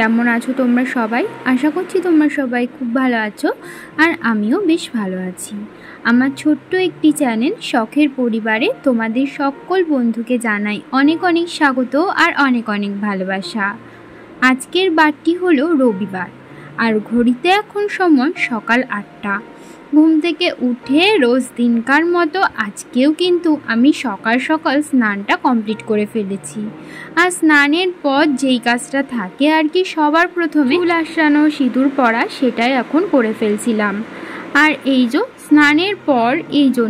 কেমন আছো তোমরা সবাই? আশা করছি তোমরা সবাই খুব ভালো আছো আর আমিও বেশ ভালো আছি। আমার ছোট্ট একটি চ্যানেল শখের পরিবারে তোমাদের সকল বন্ধুকে জানাই অনেক অনেক স্বাগত আর অনেক অনেক ভালোবাসা। আজকের বারটি হলো রবিবার আর ঘড়িতে এখন সময় সকাল 8টা। ঘুম থেকে উঠে রোজ দিনকার মতো আজকেও কিন্তু আমি সকাল সকাল স্নানটা কমপ্লিট করে ফেলেছি। আর স্নানের পর যেই কাজটা থাকে আর কি সবার প্রথমে চুল আঁচড়ানো, সিঁদুর পরা, সেটাই এখন করে ফেলছিলাম। আর এই যে স্নানের পর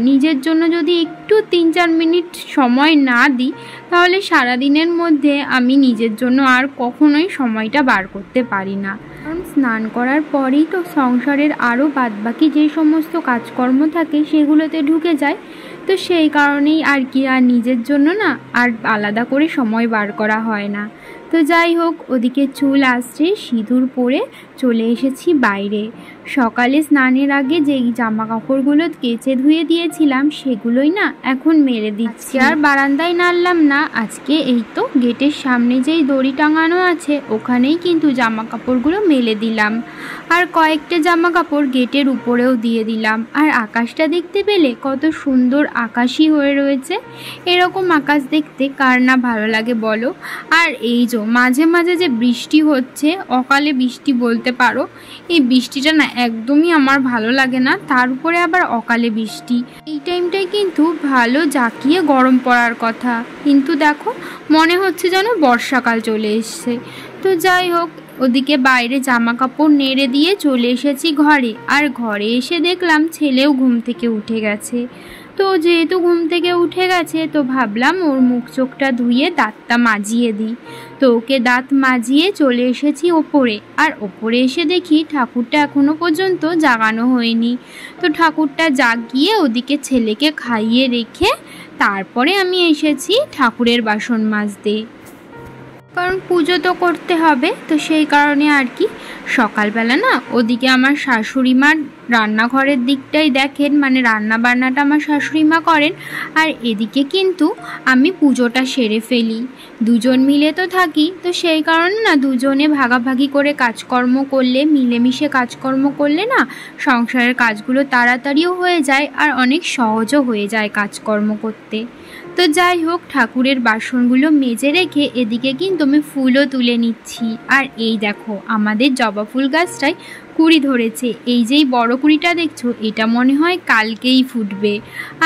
নিজের জন্য যদি একটু 3-4 মিনিট সময় না দিই তাহলে সারাদিনের মধ্যে আমি নিজের জন্য আর কখনোই সময়টা বার করতে পারি না। কারণ স্নান করার পরেই তো সংসারের আরও বাদবাকি যে সমস্ত কাজকর্ম থাকে সেগুলোতে ঢুকে যায়। তো সেই কারণেই আর কি আর নিজের জন্য না আর আলাদা করে সময় বার করা হয় না। তো যাই হোক, ওদিকে চুল আঁচড়ে সিঁদুর পরে চলে এসেছি বাইরে। সকালে স্নানের আগে যেই জামা কাপড়গুলো কেচে ধুয়ে দিয়েছিলাম সেগুলোই না এখন মেলে দিচ্ছি। আর বারান্দায় নাড়লাম না, আজকে এই তো গেটের সামনে যেই দড়ি টাঙানো আছে ওখানেই কিন্তু জামা কাপড়গুলো মেলে দিলাম। আর কয়েকটা জামা কাপড় গেটের উপরেও দিয়ে দিলাম। আর আকাশটা দেখতে পেলে কত সুন্দর আকাশই হয়ে রয়েছে। এরকম আকাশ দেখতে কার না ভালো লাগে বলো। আর এই যে মাঝে মাঝে যে বৃষ্টি হচ্ছে, অকালে বৃষ্টি বলতে পারো, এই বৃষ্টিটা না একদমই আমার ভালো লাগে না। তার উপরে আবার অকালে বৃষ্টি, এই টাইমটাই কিন্তু ভালো জাঁকিয়ে গরম পড়ার কথা, কিন্তু দেখো মনে হচ্ছে যেন বর্ষাকাল চলে এসছে। তো যাই হোক, ওদিকে বাইরে জামা কাপড় নেড়ে দিয়ে চলে এসেছি ঘরে। আর ঘরে এসে দেখলাম ছেলেও ঘুম থেকে উঠে গেছে। তো যেহেতু ঘুম থেকে উঠে গেছে তো ভাবলাম ওর মুখ চোখটা ধুয়ে দাঁতটা মাজিয়ে দিই। তো ওকে দাঁত মাজিয়ে চলে এসেছি ওপরে। আর ওপরে এসে দেখি ঠাকুরটা এখনো পর্যন্ত জাগানো হয়নি। তো ঠাকুরটা জাগিয়ে ওদিকে ছেলেকে খাইয়ে রেখে তারপরে আমি এসেছি ঠাকুরের বাসন মাজতে, কারণ পুজো তো করতে হবে। তো সেই কারণে আর কি সকালবেলা না ওদিকে আমার শাশুড়ি মা রান্নাঘরের দিকটাই দেখেন, মানে রান্না বান্নাটা আমার শাশুড়ি মা করেন। আর এদিকে কিন্তু আমি পুজোটা সেরে ফেলি। দুজন মিলে তো থাকি, তো সেই কারণে না দুজনে ভাগাভাগি করে কাজকর্ম করলে, মিলেমিশে কাজকর্ম করলে না সংসারের কাজগুলো তাড়াতাড়িও হয়ে যায় আর অনেক সহজও হয়ে যায় কাজকর্ম করতে। তো যাই হোক, ঠাকুরের বাসনগুলো মেজে রেখে এদিকে কিন্তু আমি ফুলও তুলে নিচ্ছি। আর এই দেখো আমাদের জবা ফুল গাছটায় কুড়ি ধরেছে। এই যেই বড় কুড়িটা দেখছো এটা মনে হয় কালকেই ফুটবে।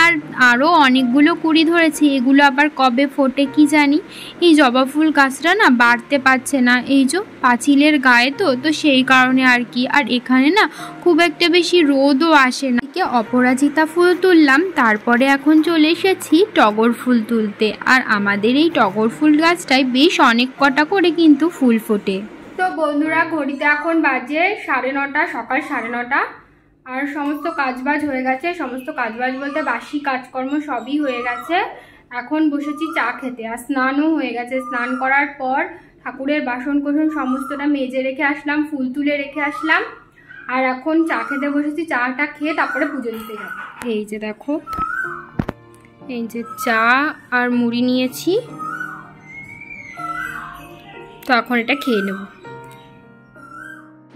আর আরও অনেকগুলো কুড়ি ধরেছে, এগুলো আবার কবে ফোটে কি জানি। এই জবা ফুল গাছটা না বাড়তে পারছে না, এই যে পাঁচিলের গায়ে তো সেই কারণে আর কি। আর এখানে না খুব একটা বেশি রোদও আসে না। অপরাজিতা ফুল তুললাম, তারপরে এখন চলে এসেছি টগর ফুল তুলতে। আর আমাদের এই টগর ফুল গাছটায় বেশ অনেক কটা করে কিন্তু ফুল ফোটে। তো বন্ধুরা, ঘড়িতে এখন বাজে 9:30, সকাল 9:30। আর সমস্ত কাজবাজ হয়ে গেছে, সমস্ত কাজবাজ বলতে বাসি কাজকর্ম সবই হয়ে গেছে। এখন বসেছি চা খেতে। আর স্নানও হয়ে গেছে। স্নান করার পর ঠাকুরের বাসন কোসন সমস্তটা মেজে রেখে আসলাম, ফুল তুলে রেখে আসলাম। আর এখন চা খেতে বসেছি। চাটা খেয়ে তারপরে পুজো দিতে যাব। এই যে দেখো, এই যে চা আর মুড়ি নিয়েছি, তো এখন এটা খেয়ে নেব।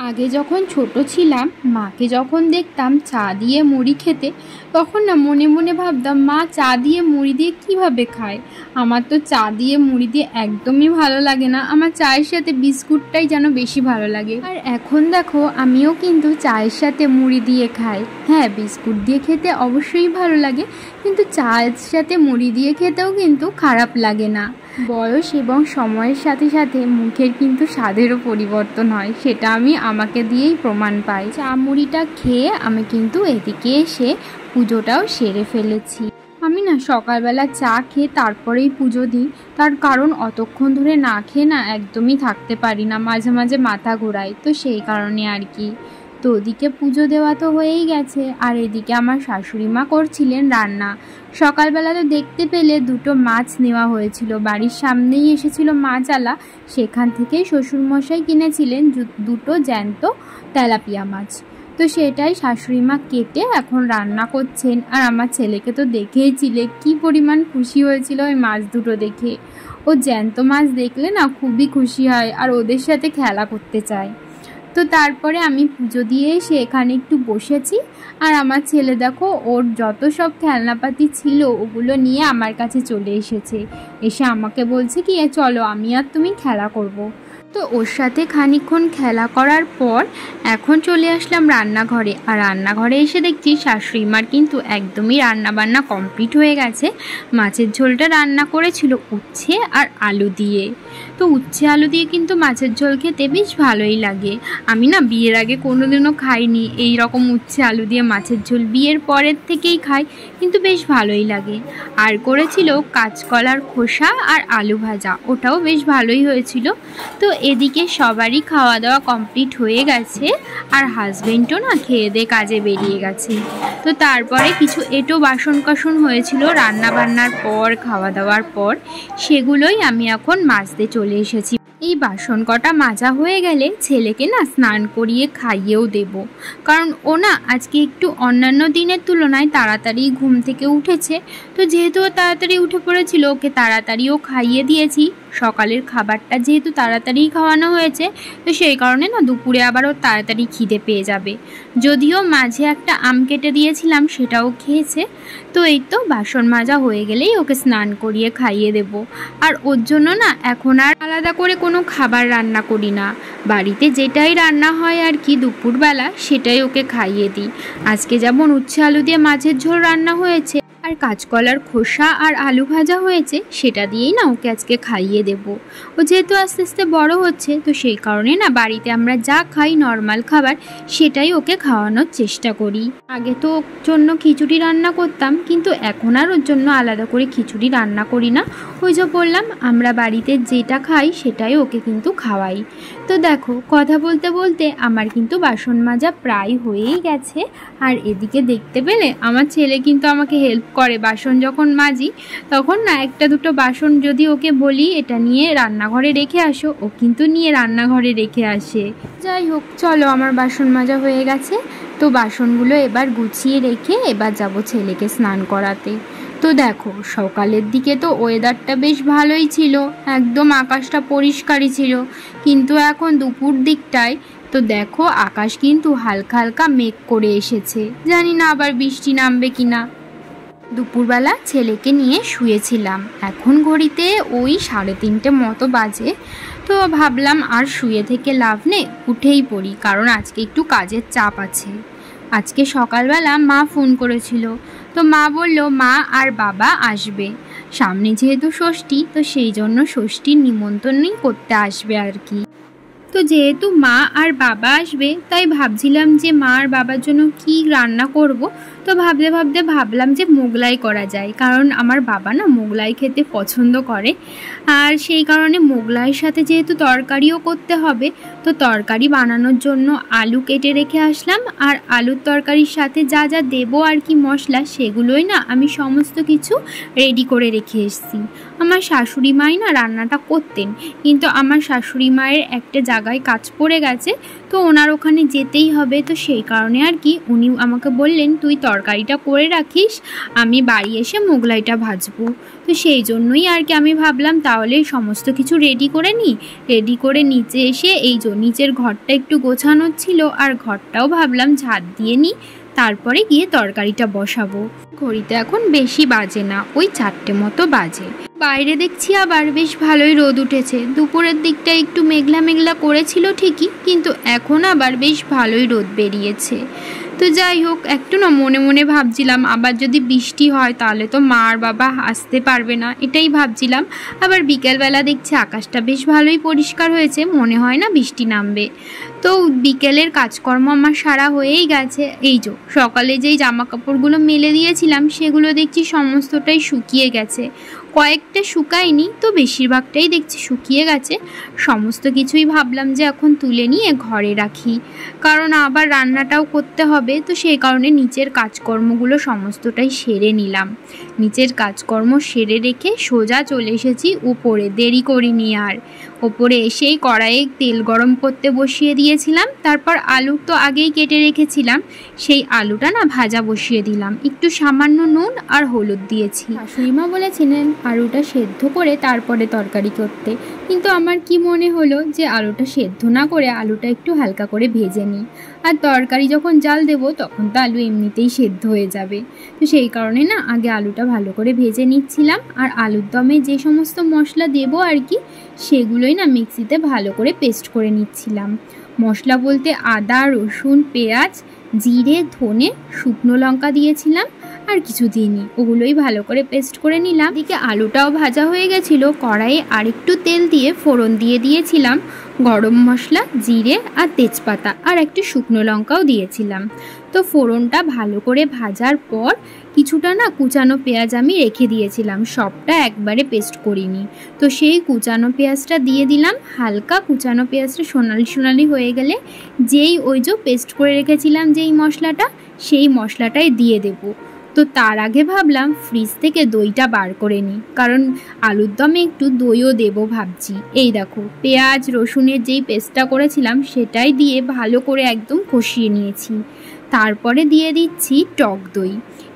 আগে যখন ছোট ছিলাম মাকে যখন দেখতাম চা দিয়ে মুড়ি খেতে, তখন না মনে মনে ভাবতাম মা চা দিয়ে মুড়ি দিয়ে কিভাবে খায়। আমার তো চা দিয়ে মুড়ি দিয়ে একদমই ভালো লাগে না, আমার চায়ের সাথে বিস্কুটটাই যেন বেশি ভালো লাগে। আর এখন দেখো আমিও কিন্তু চায়ের সাথে মুড়ি দিয়ে খাই। হ্যাঁ, বিস্কুট দিয়ে খেতে অবশ্যই ভালো লাগে, কিন্তু চায়ের সাথে মুড়ি দিয়ে খেতেও কিন্তু খারাপ লাগে না। বয়স এবং সময়ের সাথে সাথে মুখের কিন্তু স্বাদেরও পরিবর্তন হয়, সেটা আমি আমাকে দিয়েই প্রমাণ পাই। চা মুড়িটা খেয়ে আমি কিন্তু এদিকে এসে পুজোটাও সেরে ফেলেছি। আমি না সকালবেলা চা খেয়ে তারপরেই পুজো দিই, তার কারণ অতক্ষণ ধরে না খেয়ে না একদমই থাকতে পারি না, মাঝে মাঝে মাথা ঘোরায়। তো সেই কারণে আর কি। তো ওদিকে পুজো দেওয়া তো হয়েই গেছে। আর এদিকে আমার শাশুড়ি মা করছিলেন রান্না। সকালবেলা তো দেখতে পেলে 2টো মাছ নেওয়া হয়েছিল, বাড়ির সামনেই এসেছিল মাছওয়ালা, সেখান থেকেই শ্বশুরমশাই কিনেছিলেন 2টো জ্যান্ত তেলাপিয়া মাছ। তো সেটাই শাশুড়ি মা কেটে এখন রান্না করছেন। আর আমার ছেলেকে তো দেখেইছিলে কি পরিমাণ খুশি হয়েছিল ওই মাছ দুটো দেখে। ও জ্যান্ত মাছ দেখলে না খুবই খুশি হয় আর ওদের সাথে খেলা করতে চায়। তো তারপরে আমি পুজো দিয়ে এসে এখানে একটু বসেছি, আর আমার ছেলে দেখো ওর যত সব খেলনাপাতি ছিল ওগুলো নিয়ে আমার কাছে চলে এসেছে, এসে আমাকে বলছে কি চলো আমি আর তুমি খেলা করব। তো ওর সাথে খানিকক্ষণ খেলা করার পর এখন চলে আসলাম রান্নাঘরে। আর রান্নাঘরে এসে দেখছি শাশুড়ি মার কিন্তু একদমই রান্নাবান্না কমপ্লিট হয়ে গেছে। মাছের ঝোলটা রান্না করেছিল উচ্ছে আর আলু দিয়ে। তো উচ্ছে আলু দিয়ে কিন্তু মাছের ঝোল খেতে বেশ ভালোই লাগে। আমি না বিয়ের আগে কোনোদিনও খাইনি এই রকম উচ্ছে আলু দিয়ে মাছের ঝোল, বিয়ের পরের থেকেই খাই, কিন্তু বেশ ভালোই লাগে। আর করেছিল কাঁচকলার খোসা আর আলু ভাজা, ওটাও বেশ ভালোই হয়েছিল। তো এদিকে সবারই খাওয়া দাওয়া কমপ্লিট হয়ে গেছে, আর হাজবেন্ডও না খেয়ে দিয়ে কাজে বেরিয়ে গেছে। তো তারপরে কিছু এঁটো বাসন কাসন হয়েছিল রান্না বান্নার পর, খাওয়া দাওয়ার পর, সেগুলোই আমি এখন মাজতে চলে এসেছি। এই বাসন কটা মাজা হয়ে গেলে ছেলেকে না স্নান করিয়ে খাইয়েও দেব, কারণ ও না আজকে একটু অন্যান্য দিনের তুলনায় তাড়াতাড়ি ঘুম থেকে উঠেছে। তো যেহেতু ও তাড়াতাড়ি উঠে পড়েছিল, ওকে তাড়াতাড়িও খাইয়ে দিয়েছি। সকালের খাবারটা যেহেতু তাড়াতাড়ি খাওয়ানো হয়েছে, তো সেই কারণে না দুপুরে আবার ও তাড়াতাড়ি খিদে পেয়ে যাবে। যদিও মাঝে একটা আম কেটে দিয়েছিলাম, সেটাও খেয়েছে। তো এই তো বাসন মাজা হয়ে গেলেই ওকে স্নান করিয়ে খাইয়ে দেব। আর ওর জন্য না এখন আর আলাদা করে কোনো খাবার রান্না করি না, বাড়িতে যেটাই রান্না হয় আর কি দুপুরবেলা সেটাই ওকে খাইয়ে দিই। আজকে যেমন উচ্ছে আলু দিয়ে মাছের ঝোল রান্না হয়েছে আর কাঁচকলার খোসা আর আলু ভাজা হয়েছে, সেটা দিয়েই না ওকে আজকে খাইয়ে দেব। ও যেহেতু আস্তে আস্তে বড় হচ্ছে, তো সেই কারণে না বাড়িতে আমরা যা খাই নর্মাল খাবার সেটাই ওকে খাওয়ানোর চেষ্টা করি। আগে তো ওর জন্য খিচুড়ি রান্না করতাম, কিন্তু এখন আর ওর জন্য আলাদা করে খিচুড়ি রান্না করি না। ওই যে বললাম আমরা বাড়িতে যেটা খাই সেটাই ওকে কিন্তু খাওয়াই। তো দেখো কথা বলতে বলতে আমার কিন্তু বাসন মাজা প্রায় হয়েই গেছে। আর এদিকে দেখতে পেলে আমার ছেলে কিন্তু আমাকে হেল্প করে। বাসন যখন মাজি তখন না একটা দুটো বাসন যদি ওকে বলি এটা নিয়ে রান্নাঘরে রেখে আসো, ও কিন্তু নিয়ে রান্নাঘরে রেখে আসে। যাই হোক চলো, আমার বাসন মাজা হয়ে গেছে। তো বাসনগুলো এবার গুছিয়ে রেখে এবার যাব ছেলেকে স্নান করাতে। তো দেখো সকালের দিকে তো ওয়েদারটা বেশ ভালোই ছিল, একদম আকাশটা পরিষ্কারই ছিল, কিন্তু এখন দুপুর দিকটায় তো দেখো আকাশ কিন্তু হালকা হালকা মেঘ করে এসেছে, জানি না আবার বৃষ্টি নামবে কিনা। দুপুরবেলা ছেলেকে নিয়ে শুয়েছিলাম, এখন ঘড়িতে ওই 3:30 মতো বাজে। তো ভাবলাম আর শুয়ে থেকে লাভ নেই, উঠেই পড়ি, কারণ আজকে একটু কাজের চাপ আছে। আজকে সকালবেলা মা ফোন করেছিল, তো মা বলল মা আর বাবা আসবে, সামনে যেহেতু ষষ্ঠী, তো সেই জন্য ষষ্ঠীর নিমন্ত্রণই করতে আসবে আর কি। তো যেহেতু মা আর বাবা আসবে, তাই ভাবছিলাম যে মা আর বাবার জন্য কি রান্না করব। তো ভাবতে ভাবতে ভাবলাম যে মোগলাই করা যায়, কারণ আমার বাবা না মোগলাই খেতে পছন্দ করে। আর সেই কারণে মোগলাইয়ের সাথে যেহেতু তরকারিও করতে হবে, তো তরকারি বানানোর জন্য আলু কেটে রেখে আসলাম। আর আলুর তরকারির সাথে যা যা দেবো আর কি মশলা, সেগুলোই না আমি সমস্ত কিছু রেডি করে রেখে এসেছি। আমার শাশুড়ি মাই না রান্নাটা করতেন, কিন্তু আমার শাশুড়ি মায়ের একটা জায়গায় কাজ পড়ে গেছে, তো ওনার ওখানে যেতেই হবে। তো সেই কারণে আর কি উনি আমাকে বললেন তুই তরকারিটা করে রাখিস, আমি বাড়ি এসে মোগলাইটা ভাজবো। তো সেই জন্যই আর কি আমি ভাবলাম তাহলে সমস্ত কিছু রেডি করে নিই। রেডি করে নিচে এসে এই যে নিচের ঘরটা একটু গোছানোর ছিল, আর ঘরটাও ভাবলাম ঝাড় দিয়ে নিই, তারপরে গিয়ে তরকারিটা বসাবো। ঘড়িতে এখন বেশি বাজে না, ওই 4টে মতো বাজে। বাইরে দেখছি আবার বেশ ভালোই রোদ উঠেছে। দুপুরের দিকটা একটু মেঘলা মেঘলা করেছিল ঠিকই, কিন্তু এখন আবার বেশ ভালোই রোদ বেরিয়েছে। তো যাই হোক, একটু না মনে মনে ভাবছিলাম আবার যদি বৃষ্টি হয় তাহলে তো মা আর বাবা আসতে পারবে না, এটাই ভাবছিলাম। আবার বিকেলবেলা দেখছি আকাশটা বেশ ভালোই পরিষ্কার হয়েছে, মনে হয় না বৃষ্টি নামবে। তো বিকেলের কাজকর্ম আমার সারা হয়েই গেছে। এই যে সকালে যেই জামা কাপড়গুলো মেলে দিয়েছিলাম সেগুলো দেখছি সমস্তটাই শুকিয়ে গেছে, কয়েকটা শুকায়নি, তো বেশিরভাগটাই দেখছি শুকিয়ে গেছে। সমস্ত কিছুই ভাবলাম যে এখন তুলে নিয়ে ঘরে রাখি, কারণ আবার রান্নাটাও করতে হবে। তো সেই কারণে নিচের কাজকর্মগুলো সমস্তটাই সেরে নিলাম। নিচের কাজকর্ম সেরে রেখে সোজা চলে এসেছি উপরে, দেরি করিনি আর। ওপরে এসেই কড়াইয়ে তেল গরম করতে বসিয়ে দিয়েছিলাম। তারপর আলু তো আগেই কেটে রেখেছিলাম, সেই আলুটা না ভাজা বসিয়ে দিলাম। একটু সামান্য নুন আর হলুদ দিয়েছি। শাশুড়িমা বলেছিলেন আলুটা সেদ্ধ করে তারপরে তরকারি করতে, কিন্তু আমার কি মনে হলো যে আলুটা সেদ্ধ না করে আলুটা একটু হালকা করে ভেজে নিই, আর তরকারি যখন জাল দেবো তখন তো আলু এমনিতেই সেদ্ধ হয়ে যাবে। তো সেই কারণে না আগে আলুটা ভালো করে ভেজে নিচ্ছিলাম। আর আলুর দমে যে সমস্ত মশলা দেবো আর কি, সেগুলোই না মিক্সিতে ভালো করে পেস্ট করে নিচ্ছিলাম। মশলা বলতে আদা, রসুন, পেঁয়াজ, জিরে, ধনে, শুকনো লঙ্কা দিয়েছিলাম, আর কিছু দিইনি। ওগুলোই ভালো করে পেস্ট করে নিলাম। এদিকে আলুটাও ভাজা হয়ে গেছিলো। কড়াইয়ে আরেকটু তেল দিয়ে ফোড়ন দিয়ে দিয়েছিলাম গরম মশলা, জিরে আর তেজপাতা, আর একটু শুকনো লঙ্কাও দিয়েছিলাম। তো ফোড়নটা ভালো করে ভাজার পর কিছুটা না কুচানো পেঁয়াজ আমি রেখে দিয়েছিলাম, সবটা একবারে পেস্ট করিনি। তো সেই কুচানো পেঁয়াজটা দিয়ে দিলাম। হালকা কুচানো পেঁয়াজটা সোনালি সোনালি হয়ে গেলে যেই ওই যে পেস্ট করে রেখেছিলাম যেই মশলাটা, সেই মশলাটাই দিয়ে দেবো। তো তার আগে ভাবলাম ফ্রিজ থেকে দইটা বার করে নিই, কারণ আলুর দমে একটু দইও দেবো ভাবছি। এই দেখো পেঁয়াজ রসুনের যেই পেস্টটা করেছিলাম সেটাই দিয়ে ভালো করে একদম কষিয়ে নিয়েছি। তারপরে দিয়ে দিচ্ছি টক দই।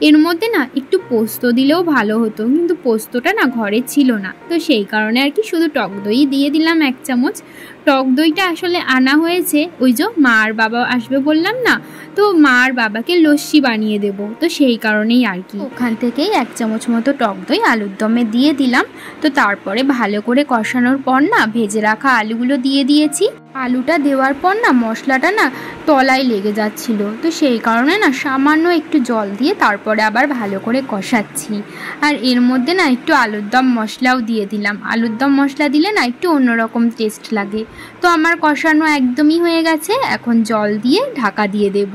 এর মধ্যে না একটু পোস্ত দিলেও ভালো হতো, কিন্তু পোস্তটা না ঘরে ছিল না, তো সেই কারণে আর কি শুধু টক দই দিয়ে দিলাম 1 চামচ। টক দইটা আসলে আনা হয়েছে ওই যে মা আর বাবা আসবে বললাম না, তো মা আর বাবাকে লস্যি বানিয়ে দেব, তো সেই কারণেই আর কি ওখান থেকেই 1 চামচ মতো টক দই আলুর দমে দিয়ে দিলাম। তো তারপরে ভালো করে কষানোর পর না ভেজে রাখা আলুগুলো দিয়ে দিয়েছি। আলুটা দেওয়ার পর না মশলাটা না তলায় লেগে যাচ্ছিল, তো সেই কারণে না সামান্য একটু জল দিয়ে তারপরে আবার ভালো করে কষাচ্ছি। আর এর মধ্যে না একটু আলুর দম মশলাও দিয়ে দিলাম। আলুর দম মশলা দিলে না একটু অন্যরকম টেস্ট লাগে। তো আমার কষানো একদমই হয়ে গেছে। এখন জল দিয়ে ঢাকা দিয়ে দেব।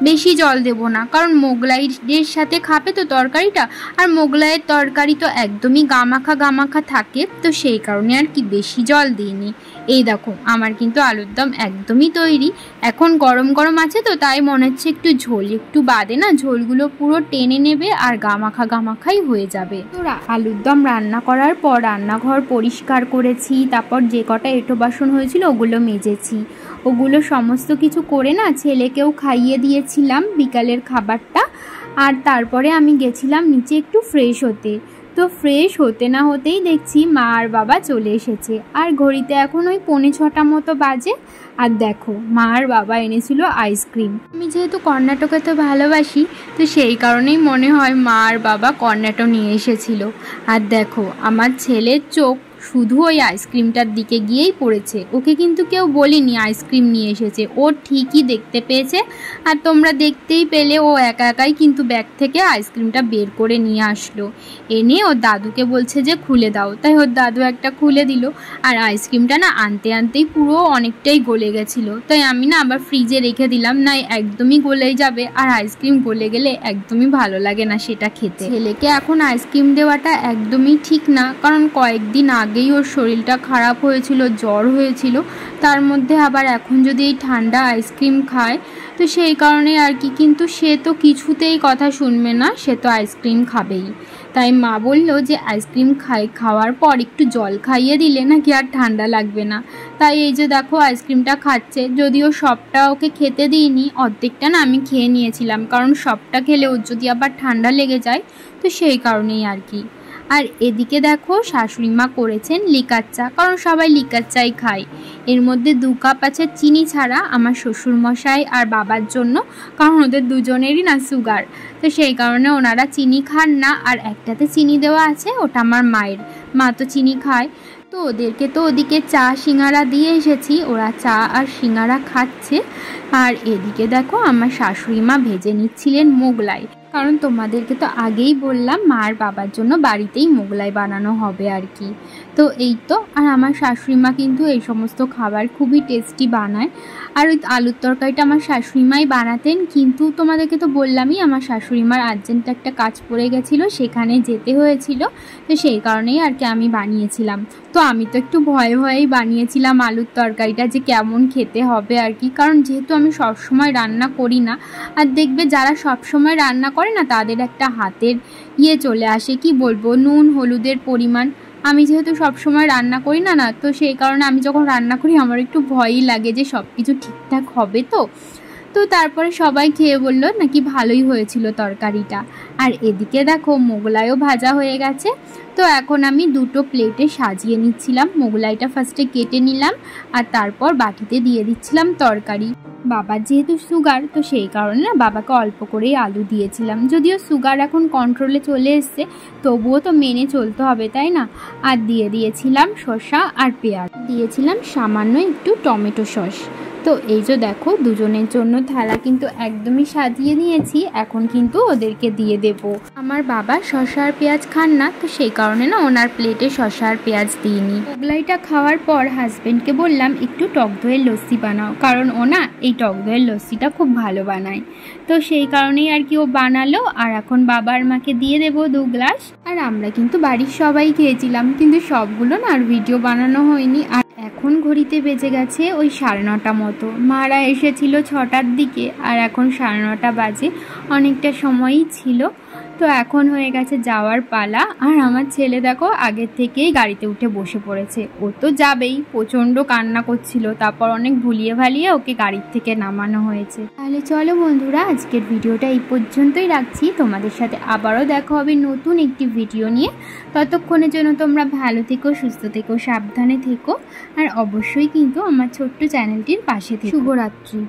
বেশি জল দেব না, কারণ মোগলাইয়ের সাথে খাবে তো তরকারিটা, আর মোগলাইয়ের তরকারি তো একদমই গামাখা গামাখা থাকে, তো সেই কারণে আর কি বেশি জল দিইনি। এই দেখো আমার কিন্তু আলুর দম একদমই তৈরি। এখন গরম গরম আছে তো তাই মনে হচ্ছে একটু ঝোল একটু বাদে না ঝোলগুলো পুরো টেনে নেবে আর গামাখা গামাখাই হয়ে যাবে। তো আলুর দম রান্না করার পর রান্নাঘর পরিষ্কার করেছি, তারপর যে কটা এঁটো বাসন হয়েছিল ওগুলো মেজেছি। ওগুলো সমস্ত কিছু করে না ছেলেকেও খাইয়ে দিয়েছিলাম বিকালের খাবারটা। আর তারপরে আমি গেছিলাম নিচে একটু ফ্রেশ হতে। তো ফ্রেশ হতে না হতেই দেখছি মা আর বাবা চলে এসেছে, আর ঘড়িতে এখন ওই 5:45 মতো বাজে। আর দেখো মা আর বাবা এনেছিল আইসক্রিম। আমি যেহেতু কর্নেটো খেতে ভালোবাসি, তো সেই কারণেই মনে হয় মা আর বাবা কর্নেটো নিয়ে এসেছিল। আর দেখো আমার ছেলের চোখ শুধু ওই আইসক্রিমটার দিকে গিয়েই পড়েছে। ওকে কিন্তু কেউ বলেনি আইসক্রিম নিয়ে এসেছে, ও ঠিকই দেখতে পেয়েছে। আর তোমরা দেখতেই পেলে ও একা একাই কিন্তু ব্যাগ থেকে আইসক্রিমটা বের করে নিয়ে আসলো। এনে ওর দাদুকে বলছে যে খুলে দাও, তাই ওর দাদু একটা খুলে দিল। আর আইসক্রিমটা না আনতে আনতেই পুরো অনেকটাই গলে গেছিলো, তাই আমি না আবার ফ্রিজে রেখে দিলাম, না একদমই গলেই যাবে। আর আইসক্রিম গলে গেলে একদমই ভালো লাগে না সেটা খেতে। ছেলেকে এখন আইসক্রিম দেওয়াটা একদমই ঠিক না, কারণ কয়েকদিন আগেই ওর শরীরটা খারাপ হয়েছিল, জ্বর হয়েছিল, তার মধ্যে আবার এখন যদি এই ঠান্ডা আইসক্রিম খায়, তো সেই কারণে আর কি। কিন্তু সে তো কিছুতেই কথা শুনবে না, সে তো আইসক্রিম খাবেই। তাই মা বলল যে আইসক্রিম খাওয়ার পর একটু জল খাইয়ে দিলে নাকি আর ঠান্ডা লাগবে না। তাই এই যে দেখো আইসক্রিমটা খাচ্ছে, যদিও সবটা ওকে খেতে দিইনি, অর্ধেকটা না আমি খেয়ে নিয়েছিলাম, কারণ সবটা খেলে ওর যদি আবার ঠান্ডা লেগে যায়, তো সেই কারণেই আর কি। আর এদিকে দেখো শাশুড়ি মা করেছেন লিকার চা, কারণ সবাই লিকার চাই খায়। এর মধ্যে 2 কাপ আছে চিনি ছাড়া আমার শ্বশুরমশাই আর বাবার জন্য, কারণ ওদের দুজনেরই না সুগার, তো সেই কারণে ওনারা চিনি খান না। আর একটাতে চিনি দেওয়া আছে, ওটা আমার মায়ের, মা তো চিনি খায়। তো ওদেরকে তো ওদিকে চা সিঙ্গারা দিয়ে এসেছি, ওরা চা আর সিঙ্গারা খাচ্ছে। আর এদিকে দেখো আমার শাশুড়ি মা ভেজে নিচ্ছিলেন মোগলাই, কারণ তোমাদেরকে তো আগেই বললাম মা আর বাবার জন্য বাড়িতেই মোগলাই বানানো হবে আর কি। তো এই তো। আর আমার শাশুড়ি মা কিন্তু এই সমস্ত খাবার খুবই টেস্টি বানায়। আর ওই আলুর তরকারিটা আমার শাশুড়ি মাই বানাতেন, কিন্তু তোমাদেরকে তো বললামই আমার শাশুড়ি মার আর্জেন্ট একটা কাজ পড়ে গেছিলো, সেখানে যেতে হয়েছিল, তো সেই কারণেই আর কি আমি বানিয়েছিলাম। তো আমি তো একটু ভয়ে ভয়েই বানিয়েছিলাম আলুর তরকারিটা, যে কেমন খেতে হবে আর কি, কারণ যেহেতু আমি সবসময় রান্না করি না। আর দেখবে যারা সবসময় রান্না করে না, তাদের একটা হাতের চলে আসে, কি বলবো, নুন হলুদের পরিমাণ। আমি যেহেতু সবসময় রান্না করি না, তো সেই কারণে আমি যখন রান্না করি আমার একটু ভয়ই লাগে যে সব কিছু ঠিকঠাক হবে তো। তো তারপরে সবাই খেয়ে বললো নাকি ভালোই হয়েছিল তরকারিটা। আর এদিকে দেখো মোগলাইও ভাজা হয়ে গেছে। তো এখন আমি দুটো প্লেটে সাজিয়ে নিচ্ছিলাম। মোগলাইটা ফার্স্টে কেটে নিলাম আর তারপর বাটিতে দিয়ে দিচ্ছিলাম তরকারি। বাবার যেহেতু সুগার, তো সেই কারণে না বাবাকে অল্প করেই আলু দিয়েছিলাম। যদিও সুগার এখন কন্ট্রোলে চলে এসছে, তবুও তো মেনে চলতে হবে, তাই না? আর দিয়ে দিয়েছিলাম শসা আর পেঁয়াজ, দিয়েছিলাম সামান্য একটু টমেটো সস। তো এই যে দেখো দুজনের জন্য থালা কিন্তু একদমই সাজিয়ে নিয়েছি। এখন কিন্তু ওদেরকে দিয়ে দেব। আমার বাবা শসা আর পেঁয়াজ খান না, তো সেই কারণে না ওনার প্লেটে শসা আর পেঁয়াজ দিইনি। মোগলাইটা খাওয়ার পর হাজবেন্ডকে বললাম একটু টক দইয়ের লস্যি বানাও, কারণ ও না এই টক দইয়ের লস্যিটা খুব ভালো বানায়। তো সেই কারণেই আর কি ও বানালো। আর এখন বাবার মাকে দিয়ে দেবো 2 গ্লাস। আর আমরা কিন্তু বাড়ির সবাই খেয়েছিলাম, কিন্তু সবগুলো না আর ভিডিও বানানো হয়নি। আর এখন ঘড়িতে বেজে গেছে ওই 9:30 মতো। মারা এসেছিল 6টার দিকে, আর এখন 9:30 বাজে, অনেকটা সময়ই ছিল। তো এখন হয়ে গেছে যাওয়ার পালা। আর আমার ছেলে দেখো আগের থেকেই গাড়িতে উঠে বসে পড়েছে। ও তো যাবেই, প্রচণ্ড কান্না করছিল, তারপর অনেক ভুলিয়ে ভালিয়ে ওকে গাড়ির থেকে নামানো হয়েছে। তাহলে চলো বন্ধুরা, আজকের ভিডিওটা এই পর্যন্তই রাখছি। তোমাদের সাথে আবারও দেখা হবে নতুন একটি ভিডিও নিয়ে। ততক্ষণের জন্য তোমরা ভালো থেকো, সুস্থ থেকো, সাবধানে থেকো। আর অবশ্যই কিন্তু আমার ছোট্ট চ্যানেলটির পাশে থেকো। শুভরাত্রি।